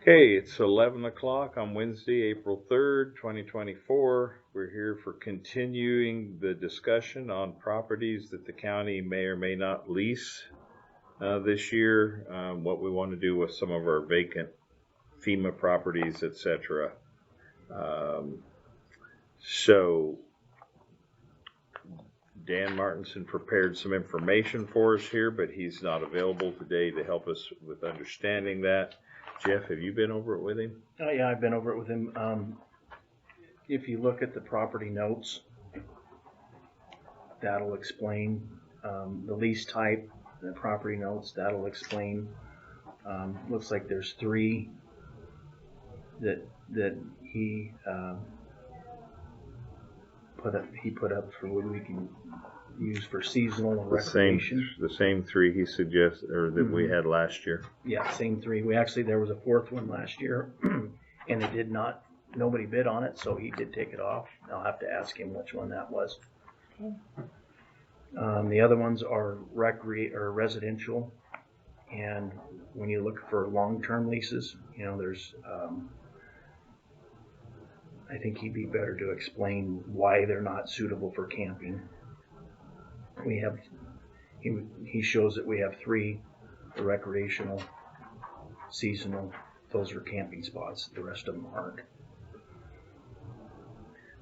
Okay, it's 11 o'clock on Wednesday, April 3rd, 2024. We're here for continuing the discussion on properties that the county may or may not lease this year, what we want to do with some of our vacant FEMA properties, etc. So Dan Martinson prepared some information for us here, but he's not available today to help us with understanding that. Jeff, have you been over it with him? Yeah, I've been over it with him. If you look at the property notes, that'll explain the lease type. The property notes, that'll explain. Looks like there's three that he put up for what we can use for seasonal and recreation. The same three he suggested, or that we had last year. Yeah, same three. There was a fourth one last year, and it did not. Nobody bid on it, so he did take it off. I'll have to ask him which one that was. The other ones are residential, and when you look for long-term leases, there's. I think he'd be better to explain why they're not suitable for camping. He shows that we have three, the recreational, seasonal, those are camping spots. The rest of them aren't.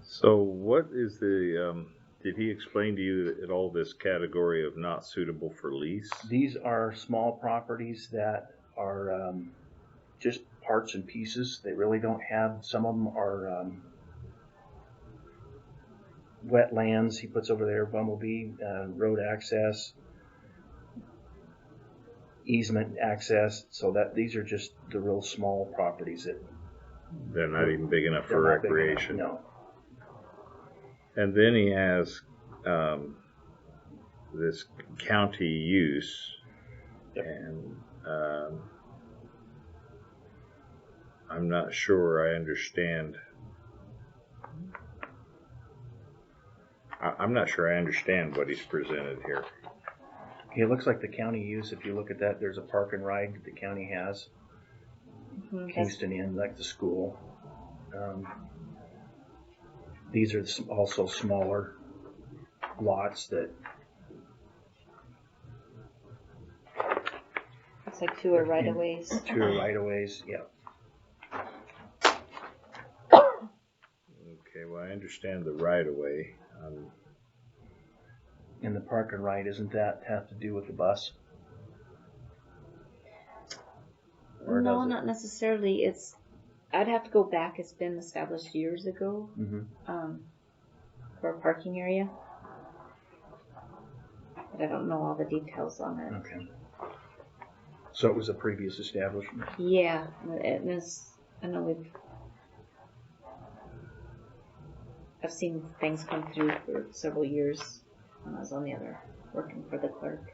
So what is did he explain to you at all this category of not suitable for lease? These are small properties that are just parts and pieces. They really don't have, some of them are wetlands. He puts over there bumblebee, road access, easement access, so that these are just the real small properties that they're not even big enough for recreation. No. And then he has this county use, and I'm not sure I understand. I'm not sure I understand what he's presented here. Okay, it looks like the county use, if you look at that, there's a park and ride that the county has. Kingston Inn, like the school. These are also smaller lots that. It's like two are right-of-ways. Two are right-of-ways, yeah. Okay, well, I understand the right-of-way. And the park and ride, doesn't that have to do with the bus? Or no, not necessarily. I'd have to go back. It's been established years ago for a parking area. But I don't know all the details on it. Okay. So it was a previous establishment? Yeah. I know I've seen things come through for several years when I was on the other, working for the clerk.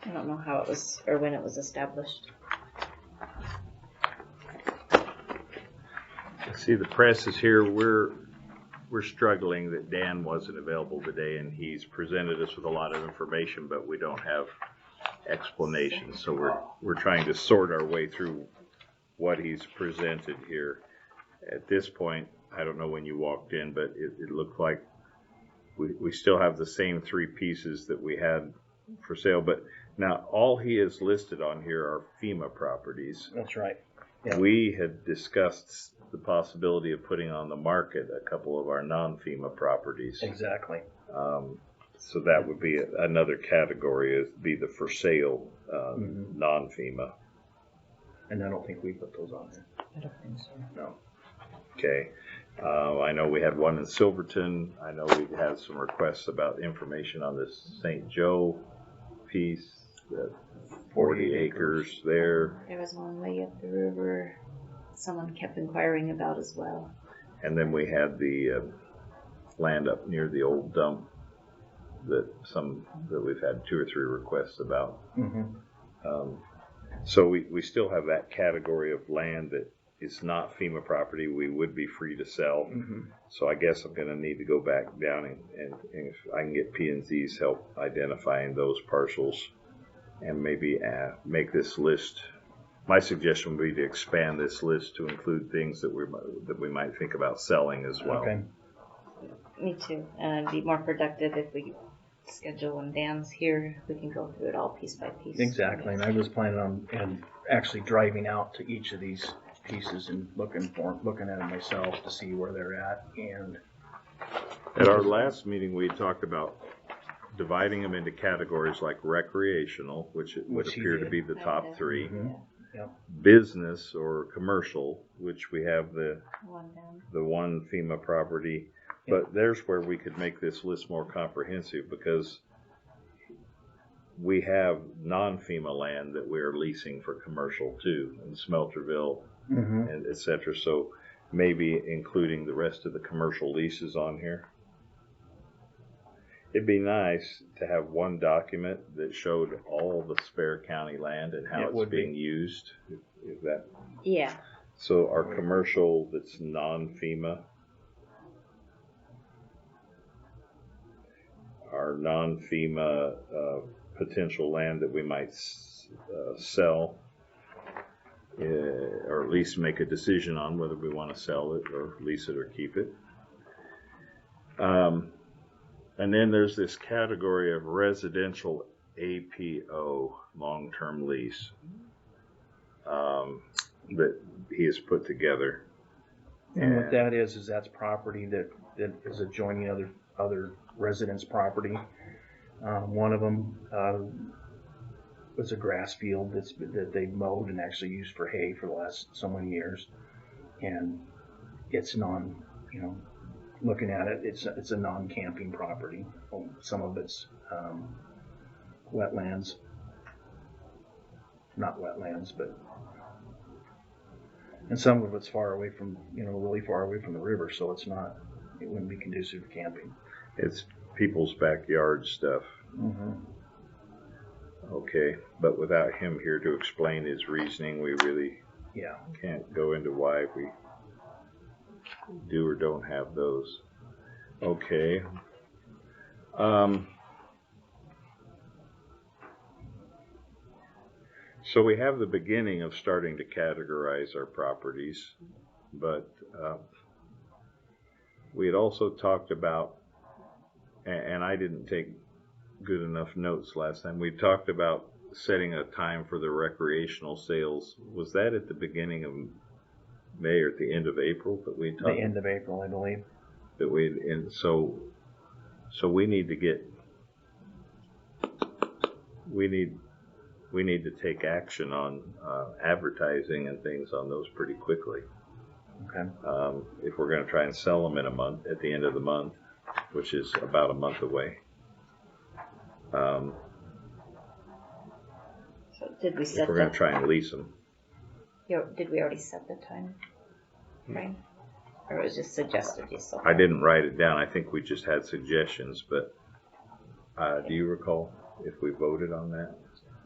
I don't know how it was, or when it was established. See, the press is here. We're struggling that Dan wasn't available today, and he's presented us with a lot of information, but we don't have explanations. So we're trying to sort our way through what he's presented here. At this point, I don't know when you walked in, but it looked like we still have the same three pieces that we had for sale. But now all he has listed on here are FEMA properties. That's right. Yeah. We had discussed the possibility of putting on the market a couple of our non-FEMA properties. Exactly. So that would be another category, is be the for sale non-FEMA. And I don't think we put those on there. I don't think so. No. Okay. I know we had one in Silverton. I know we had some requests about information on this St. Joe piece, the 40 acres there. There was one way up the river someone kept inquiring about as well. And then we had the land up near the old dump that we've had 2 or 3 requests about. So we still have that category of land that is not FEMA property. We would be free to sell. So I guess I'm going to need to go back down and if I can get P&Z's help identifying those parcels. and maybe make this list. My suggestion would be to expand this list to include things that we might think about selling as well. Okay. Me too. And it'd be more productive if we schedule when Dan's here. We can go through it all piece by piece. Exactly. And I was planning on actually driving out to each of these pieces and looking at them myself to see where they're at. And at our last meeting, we talked about dividing them into categories like recreational, which would appear to be the top three. Mm-hmm. Yep. Business or commercial, which we have the one FEMA property. But there's where we could make this list more comprehensive, because we have non-FEMA land that we're leasing for commercial too, in Smelterville, and et cetera. So maybe including the rest of the commercial leases on here. It'd be nice to have one document that showed all the spare county land and how it's being used. Is that? Yeah. So our commercial that's non-FEMA, our non-FEMA potential land that we might sell, or at least make a decision on whether we want to sell it or lease it or keep it. And then there's this category of residential APO, long-term lease, that he has put together. And what that is that's property that is adjoining other residents' property. One of them was a grass field that they mowed and actually used for hay for the last so many years, and it's looking at it, it's a non-camping property. Some of it's wetlands, not wetlands, and some of it's far away from, really far away from the river, so it wouldn't be conducive to camping. It's people's backyard stuff. Mm-hmm. Okay, but without him here to explain his reasoning, we really can't go into why we do or don't have those. Okay. So we have the beginning of starting to categorize our properties, but we had also talked about, and I didn't take good enough notes last time, we talked about setting a time for the recreational sales. Was that at the beginning of May or at the end of April that we talked? The end of April, I believe. So we need to get, we need to take action on advertising and things on those pretty quickly. Okay. If we're going to try and sell them in a month, at the end of the month, which is about a month away. So did we set? If we're going to try and lease them. Did we already set the time frame, or it was just suggested? I didn't write it down. I think we just had suggestions, but do you recall if we voted on that?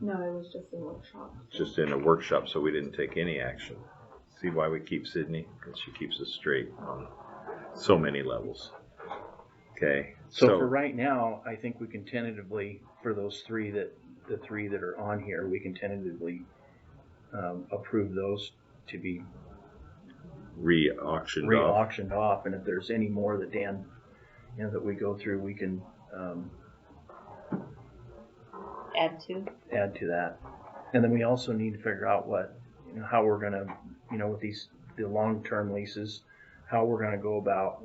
No, it was just a workshop. Just in a workshop, so we didn't take any action. See why we keep Sydney? Because she keeps us straight on so many levels. Okay. So for right now, I think we can tentatively, for the three that are on here, we can tentatively approve those to be re-auctioned off. And if there's any more that Dan, that we go through, we can add to that. And then we also need to figure out how we're going to, with the long-term leases, how we're going to go about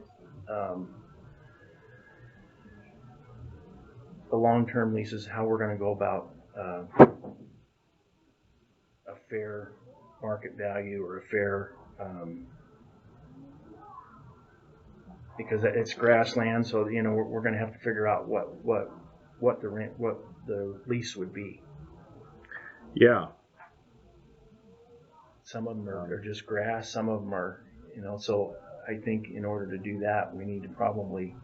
the long-term leases, how we're going to go about a fair market value or a fair, because it's grassland, so we're going to have to figure out what the lease would be. Yeah. Some of them are just grass. Some of them are, so I think in order to do that, we need to probably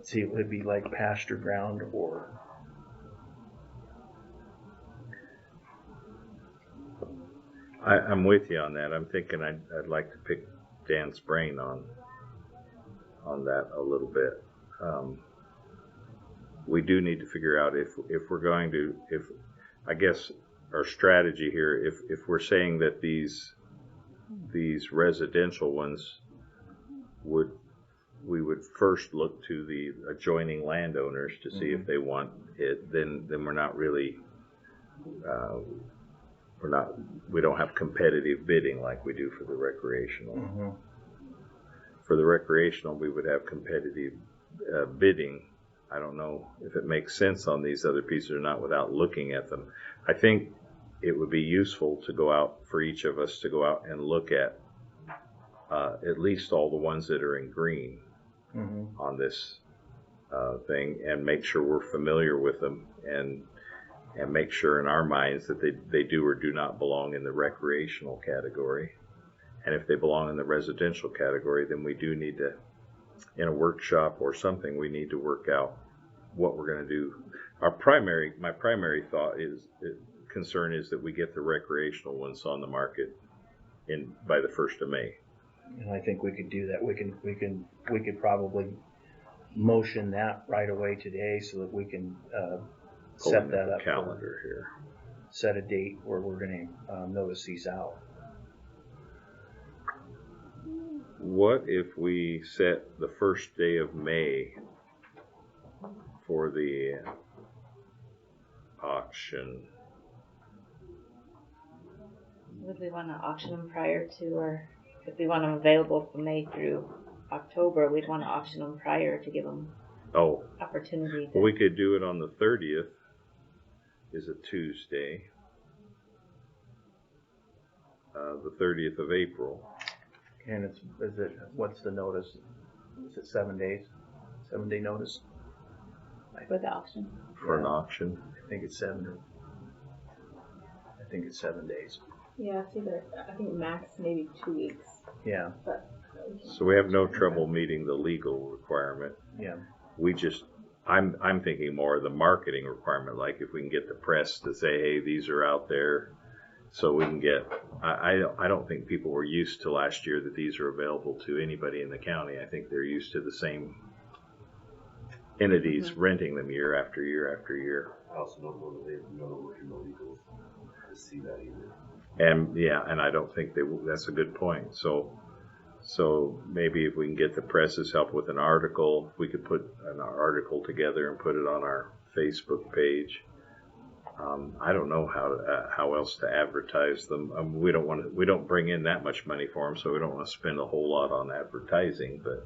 see, it would be like pasture ground or. I'm with you on that. I'm thinking I'd like to pick Dan's brain on that a little bit. we do need to figure out if we're going to, I guess our strategy here, if we're saying that these residential ones we would first look to the adjoining landowners to see if they want it, then we're not really, we don't have competitive bidding like we do for the recreational. For the recreational, we would have competitive bidding. I don't know if it makes sense on these other pieces or not without looking at them. I think it would be useful to go out, for each of us to go out and look at least all the ones that are in green on this thing, and make sure we're familiar with them, and make sure in our minds that they do or do not belong in the recreational category. And if they belong in the residential category, then we do need to, in a workshop or something, we need to work out what we're going to do. My primary concern is that we get the recreational ones on the market by the 1st of May. And I think we could do that. We could probably motion that right away today so that we can set that up. Calendar here. Set a date where we're going to notice these out. What if we set the 1st day of May for the auction? Would we want to auction them prior to, or if we want them available from May through October, we'd want to auction them prior to give them opportunity to... Well, we could do it on the 30th, is a Tuesday, the 30th of April. And what's the notice? Is it 7 days? 7-day notice? For the auction? For an auction? I think it's 7 days. Yeah, it's either, I think max maybe 2 weeks. Yeah. But so we have no trouble meeting the legal requirement. Yeah. We just, I'm thinking more of the marketing requirement, like if we can get the press to say, hey, these are out there, so we can get, I don't think people were used to last year that these are available to anybody in the county. I think they're used to the same entities renting them year after year after year. I also don't know that they know that we're in the legals to see that either. And I don't think that's a good point. So maybe if we can get the press's help with an article, we could put an article together and put it on our Facebook page. I don't know how else to advertise them. We don't bring in that much money for them, so we don't want to spend a whole lot on advertising. But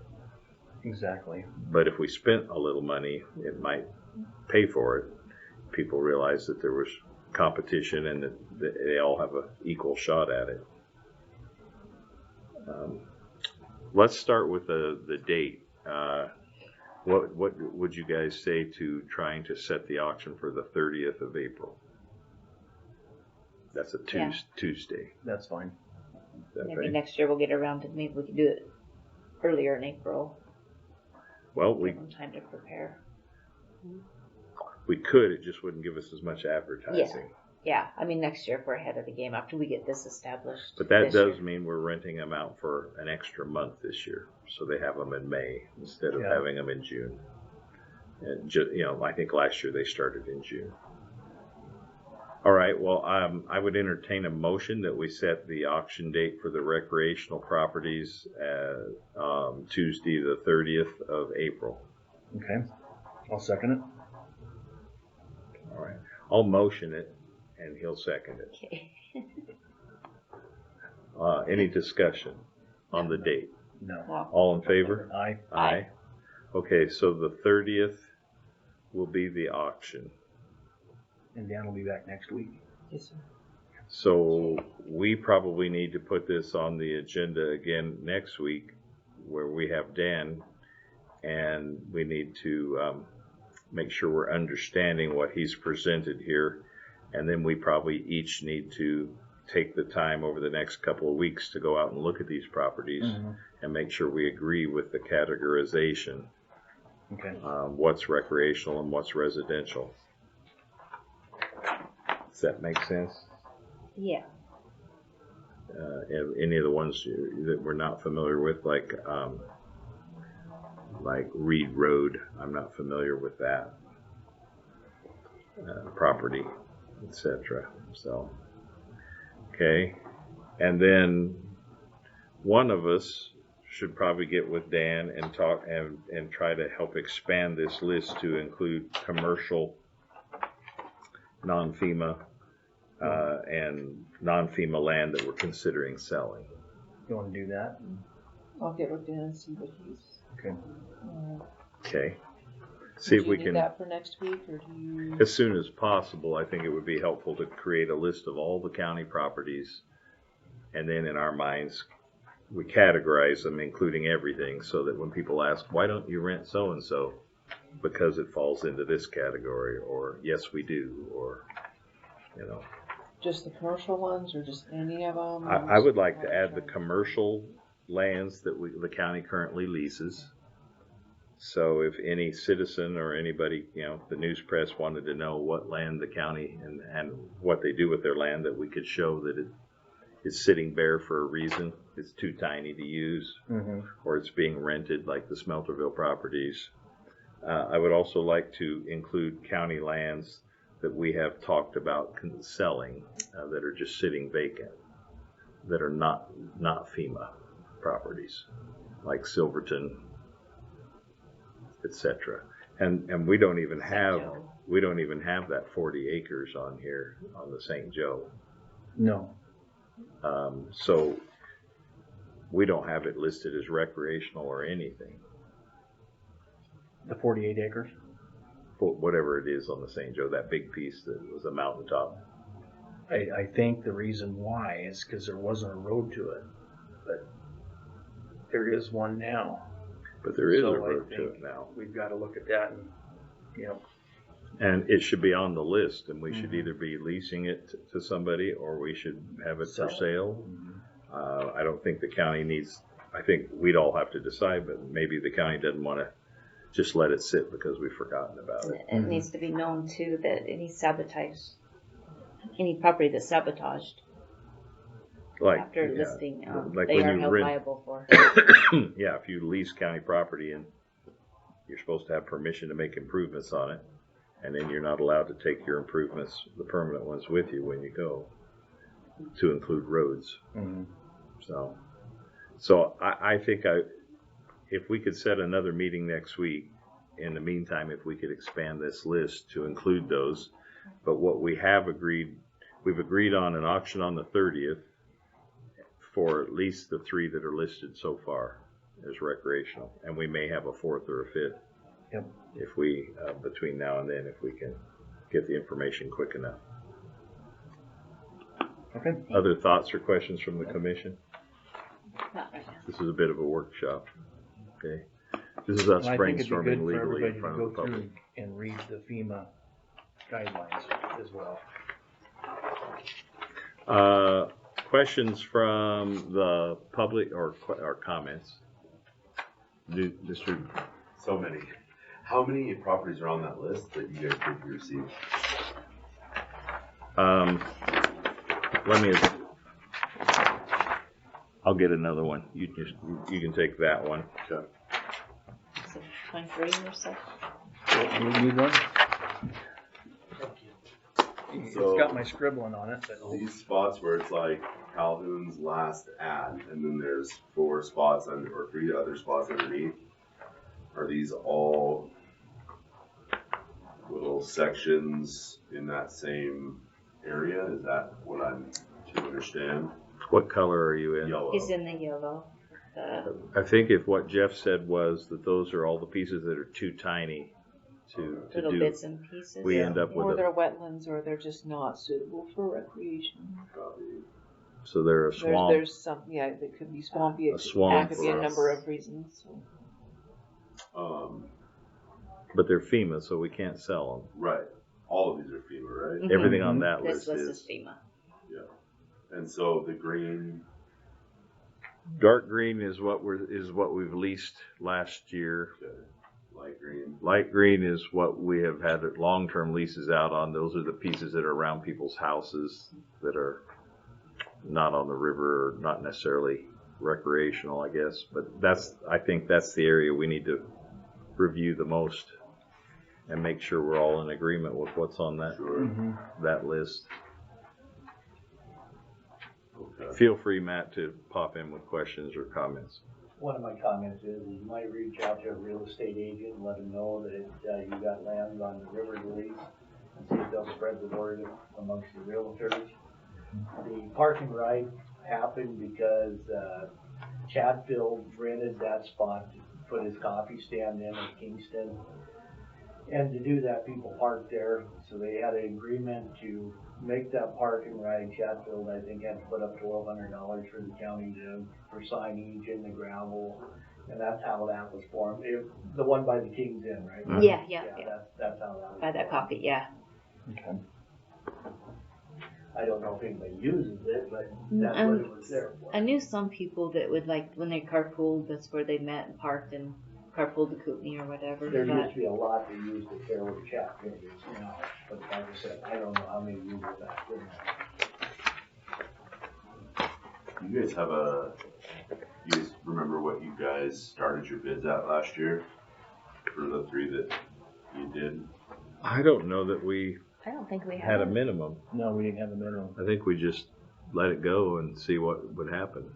exactly. But if we spent a little money, it might pay for it. People realize that there was competition and that they all have an equal shot at it. Let's start with the date. What would you guys say to trying to set the auction for the 30th of April? That's a Tuesday. That's fine. Maybe next year we'll get around to, maybe we could do it earlier in April. Well, give them time to prepare. We could, it just wouldn't give us as much advertising. Yeah. I mean, next year if we're ahead of the game after we get this established. But that does mean we're renting them out for an extra month this year, so they have them in May instead of having them in June. And I think last year they started in June. All right. Well, I would entertain a motion that we set the auction date for the recreational properties Tuesday, the 30th of April. Okay. I'll second it. All right. I'll motion it, and he'll second it. Okay. Any discussion on the date? No. All in favor? Aye. Aye. Okay, so the 30th will be the auction. And Dan will be back next week. Yes, sir. So we probably need to put this on the agenda again next week, where we have Dan, and we need to make sure we're understanding what he's presented here, and then we probably each need to take the time over the next couple of weeks to go out and look at these properties and make sure we agree with the categorization. Okay. What's recreational and what's residential. Does that make sense? Yeah. Any of the ones that we're not familiar with, like Reed Road, I'm not familiar with that. property, etc. So, okay. And then one of us should probably get with Dan and talk and try to help expand this list to include commercial, non-FEMA, and non-FEMA land that we're considering selling. You want to do that? I'll get with Dan and see what he's. Okay. Okay. See if we do can. that for next week, or do you? As soon as possible. I think it would be helpful to create a list of all the county properties, and then in our minds, we categorize them, including everything, so that when people ask, why don't you rent so-and-so? Because it falls into this category, or yes, we do, or, you know. Just the commercial ones, or just any of them? I would like to add the commercial lands that the county currently leases. So if any citizen or anybody, you know, the news press wanted to know what land the county and what they do with their land, that we could show that it is sitting bare for a reason. It's too tiny to use, or it's being rented like the Smelterville properties. I would also like to include county lands that we have talked about selling that are just sitting vacant, that are not FEMA properties, like Silverton, etc. And we don't even have that 40 acres on here on the St. Joe. No. So we don't have it listed as recreational or anything. The 48 acres? Whatever it is on the St. Joe, that big piece that was a mountaintop. I think the reason why is because there wasn't a road to it, but there is one now. But there is So a road I to think it now. We've got to look at that, and you know. And it should be on the list, and we should either be leasing it to somebody, or we should have it for sale. I don't think the county needs. I think we'd all have to decide, but maybe the county doesn't want to just let it sit because we've forgotten about it. It needs to be known too that any property that's sabotaged after listing, like they when are you held rent, liable for. Yeah, if you lease county property and you're supposed to have permission to make improvements on it, and then you're not allowed to take your improvements, the permanent ones, with you when you go, to include roads. So I think if we could set another meeting next week, in the meantime, if we could expand this list to include those. But what we've agreed on an auction on the 30th for at least the 3 that are listed so far as recreational, and we may have a 4th or a 5th. Yep. If we between now and then, if we can get the information quick enough. Okay. Other thoughts or questions from the commission? Not right now. This is a bit of a workshop. Okay. This is us Well, I think it'd be brainstorming good for legally everybody in front to of the go public. through and read the FEMA guidelines as well. Questions from the public or comments? Mr. So many. How many properties are on that list that you guys think you received? I'll get another one. You can take that one. Okay. So 23 or so. You need one? It's So- got my scribbling on it, but These spots where it's like Calhoun's last ad, and then there's 4 spots or 3 other spots underneath. Are these all little sections in that same area? Is that what I'm to understand? What color are you in? Yellow. He's in the yellow. I think if what Jeff said was that those are all the pieces that are too tiny to Little do. bits and pieces. We end up Or with they're wetlands, or they're just not suitable for recreation. so they're a swamp. There's some, yeah, they could be swampy. A swamp That could be a for number us. of reasons. So. But they're FEMA, so we can't sell Right. All of these are FEMA, right? them. Everything on that This list list is is FEMA. And so the green, dark green is what we've leased last year. light green. Light green is what we have had long-term leases out on. Those are the pieces that are around people's houses that are not on the river, or not necessarily recreational, I guess. But I think that's the area we need to review the most. and make sure we're all in agreement with what's on that, Sure. that list. Okay. Feel free, Matt, to pop in with questions or comments. One of my comments is you might reach out to a real estate agent and let them know that you got land on the river to lease and see if they'll spread the word amongst the realtors. The parking right happened because Chatfield rented that spot to put his coffee stand in Kingston. And to do that, people parked there, so they had an agreement to make that parking right. Chatfield, I think, had to put up $1,200 for the county for signage and the gravel, and that's how that was formed. The one by the King's Inn, right? Mhm. Yeah. That's how that was By that formed. coffee, yeah. Okay. I don't know if anybody uses it, but that's what it was there for. I knew some people that would, like, when they carpooled, that's where they met and parked and carpooled to Kootenai or whatever. There used But to be a lot that used it there where Chatfield is now, but like I said, I don't know how many use it back then. You guys remember what you guys started your bids at last year for the 3 that you did? I don't know that we I don't think we had a have. minimum. No, we didn't have a minimum. I think we just let it go and see what would happen.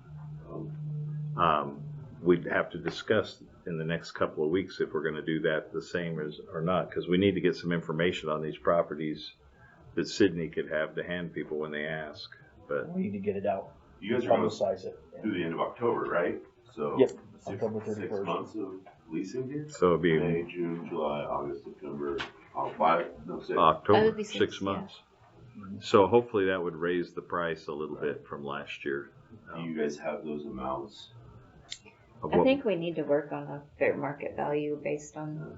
We'd have to discuss in the next couple of weeks if we're going to do that the same as or not, because we need to get some information on these properties that Sydney could have to hand people when they ask. But We need to get it out, You guys are going publicize it. through the end of October, right? So Yep, 6 October 31st. months of leasing here? so it'd be May, June, July, August, September, 5, no 6. That October, would be 6 6, yeah. months. So hopefully that would raise the price a little bit from last year. Do you guys have those amounts? Of I what, think we need to work on a fair market value based on.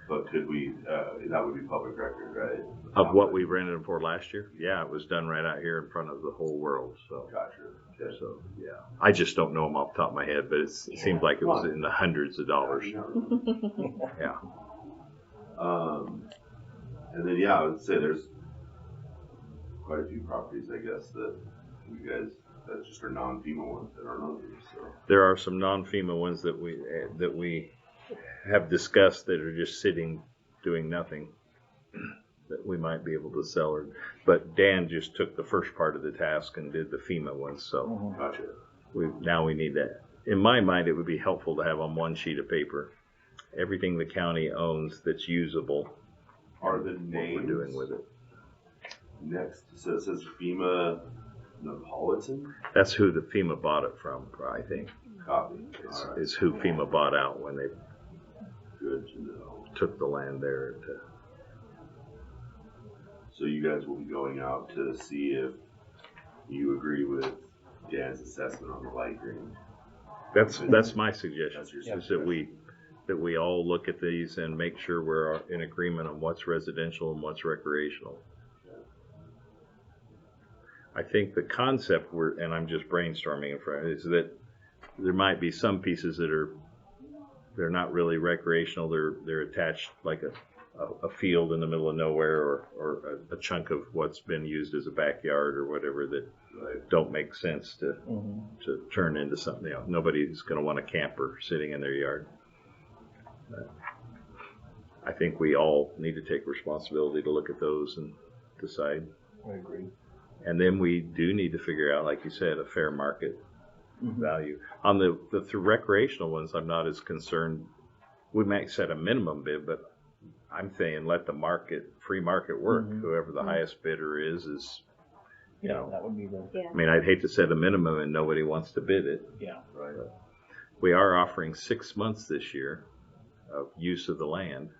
But could we, that would be public record, right? of what we rented them for last year? Yeah, it was done right out here in front of the whole world. So, Gotcha. Okay. so yeah, I just don't know them off the top of my head, but it seems like it was in the hundreds of dollars. Yeah. And then, yeah, I would say there's quite a few properties, I guess, that you guys, that just are non-FEMA ones that aren't on here, so. There are some non-FEMA ones that we have discussed that are just sitting doing nothing that we might be able to sell. But Dan just took the first part of the task and did the FEMA ones. So Gotcha. now we need that. In my mind, it would be helpful to have on one sheet of paper everything the county owns that's usable. Are the What names we're doing with it. next? So it says FEMA Napolitan? That's who the FEMA bought it from, I think. Copy. All right. Is who FEMA bought out when they Good to know. took the land there. So you guys will be going out to see if you agree with Dan's assessment on the light green. That's my suggestion. That's your Is that we all look at these and make sure we're in agreement on what's residential and what's recreational. I think the concept and I'm just brainstorming in front, is that there might be some pieces that they're not really recreational. They're attached like a field in the middle of nowhere or a chunk of what's been used as a backyard or whatever that don't make sense to turn into something else. Nobody's going to want a camper sitting in their yard. I think we all need to take responsibility to look at those and decide. I agree. And then we do need to figure out, like you said, a fair market value. On the recreational ones, I'm not as concerned. We might set a minimum bid, but I'm saying let the free market work. Whoever the highest bidder is, you know. That would be the, Yeah. I mean, I'd hate to set a minimum and nobody wants to bid it. yeah. Right. We are offering 6 months this year of use of the land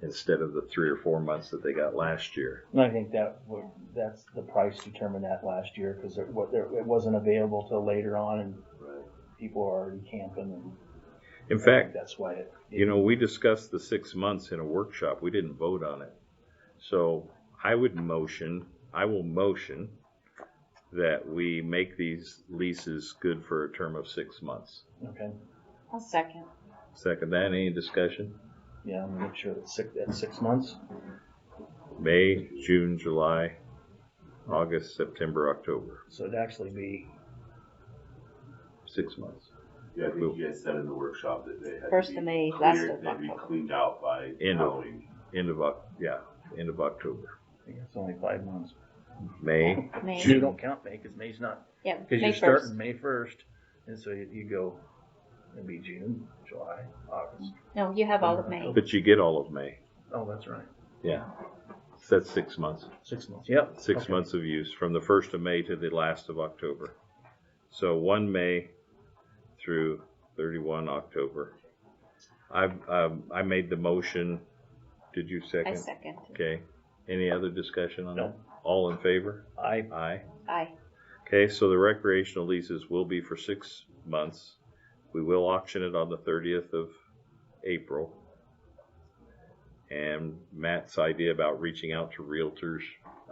instead of the 3 or 4 months that they got last year. And I think that's the price determined that last year because it wasn't available till later on and people are already camping. And In fact, that's why we discussed the 6 months in a workshop. We didn't vote on it. So I will motion that we make these leases good for a term of 6 months. Okay. I'll second. Second that, any discussion? Yeah, I'm gonna make sure that's 6 months. May, June, July, August, September, October. So it'd actually be 6 months. Yeah, I think you guys said in the workshop that they had First to be of May, cleared, last of they had to be October. cleaned out by End of- Halloween. End of October. I think it's only 5 months. May, May. You don't count May, because May's not, Yeah, because May you're 1st. starting May 1st, and so you go, it'd be June, July, August. No, you have all of May. but you get all of May. Oh, that's right. Yeah. So that's 6 months. 6 months, yep. 6 Okay. months of use from the 1st of May to the last of October. So 1 May through 31 October. I made the motion. Did you I second? second. Okay. Any other discussion on No. that? All in favor? I, Aye. Aye. Okay, so the recreational leases will be for 6 months. We will auction it on the 30th of April. And Matt's idea about reaching out to realtors,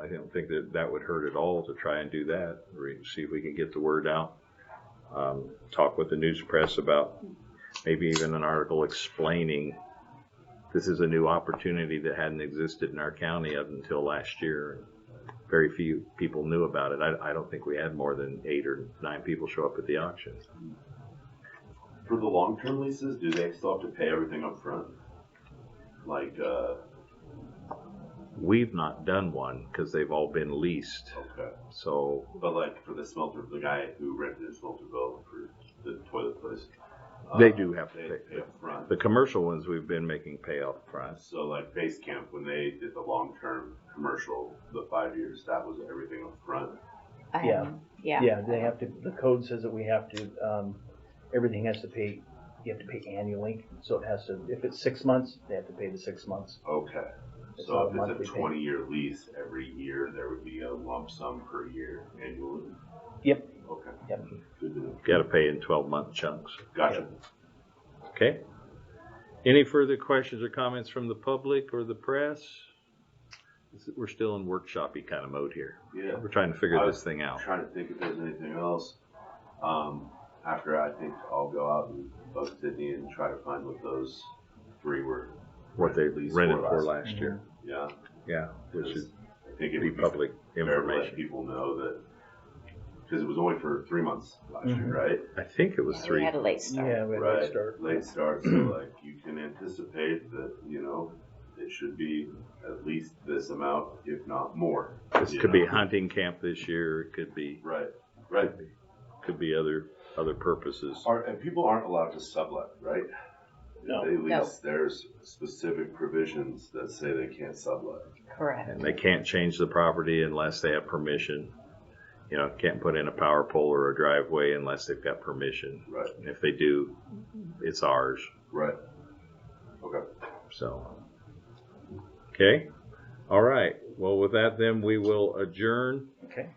I don't think that would hurt at all to try and do that. See if we can get the word out. Talk with the news press about maybe even an article explaining this is a new opportunity that hadn't existed in our county up until last year. Very few people knew about it. I don't think we had more than 8 or 9 people show up at the auction. For the long-term leases, do they still have to pay everything up front? Like, We've not done one because they've all been leased. okay. So But like for the smelter, the guy who rented his Smelterville for the toilet place. they do have to They pay. pay up front. The commercial ones we've been making pay up front. So like Base Camp, when they did the long-term commercial, the 5 years, that was everything up front. Yeah. Yeah. yeah, they have to, the code says that we have to, everything has to pay, you have to pay annually. So it has to, if it's 6 months, they have to pay the 6 months. Okay. It's So not a if monthly it's a pay. 20-year lease, every year there would be a lump sum per year annually. Yep, Okay. yep. Good to know. Got to pay in 12-month chunks. Gotcha. Okay. Any further questions or comments from the public or the press? We're still in workshop-y kind of mode here. Yeah. We're trying to figure this thing I'm out. trying to think if there's anything else. After I think I'll go out and bug Sydney and try to find what those 3 were. What they leased rented for last year. Yeah. Yeah, which Because is I think it be would be public fair to let information. people know that, because it was only for 3 months last year, right? I think it was We 3. had a late start. Yeah, we had Right. to start. Late start, so like you can anticipate that, it should be at least this amount, if not more. This you could be know? a hunting camp this year. It could be Right. could be other purposes. And people aren't allowed to sublet, right? No. If they lease, there's specific provisions that say they can't sublet. Correct. And they can't change the property unless they have permission. Can't put in a power pole or a driveway unless they've got permission. Right. And if they do, it's ours. Right. Okay. So, okay. All right. Well, with that, then we will adjourn. Okay.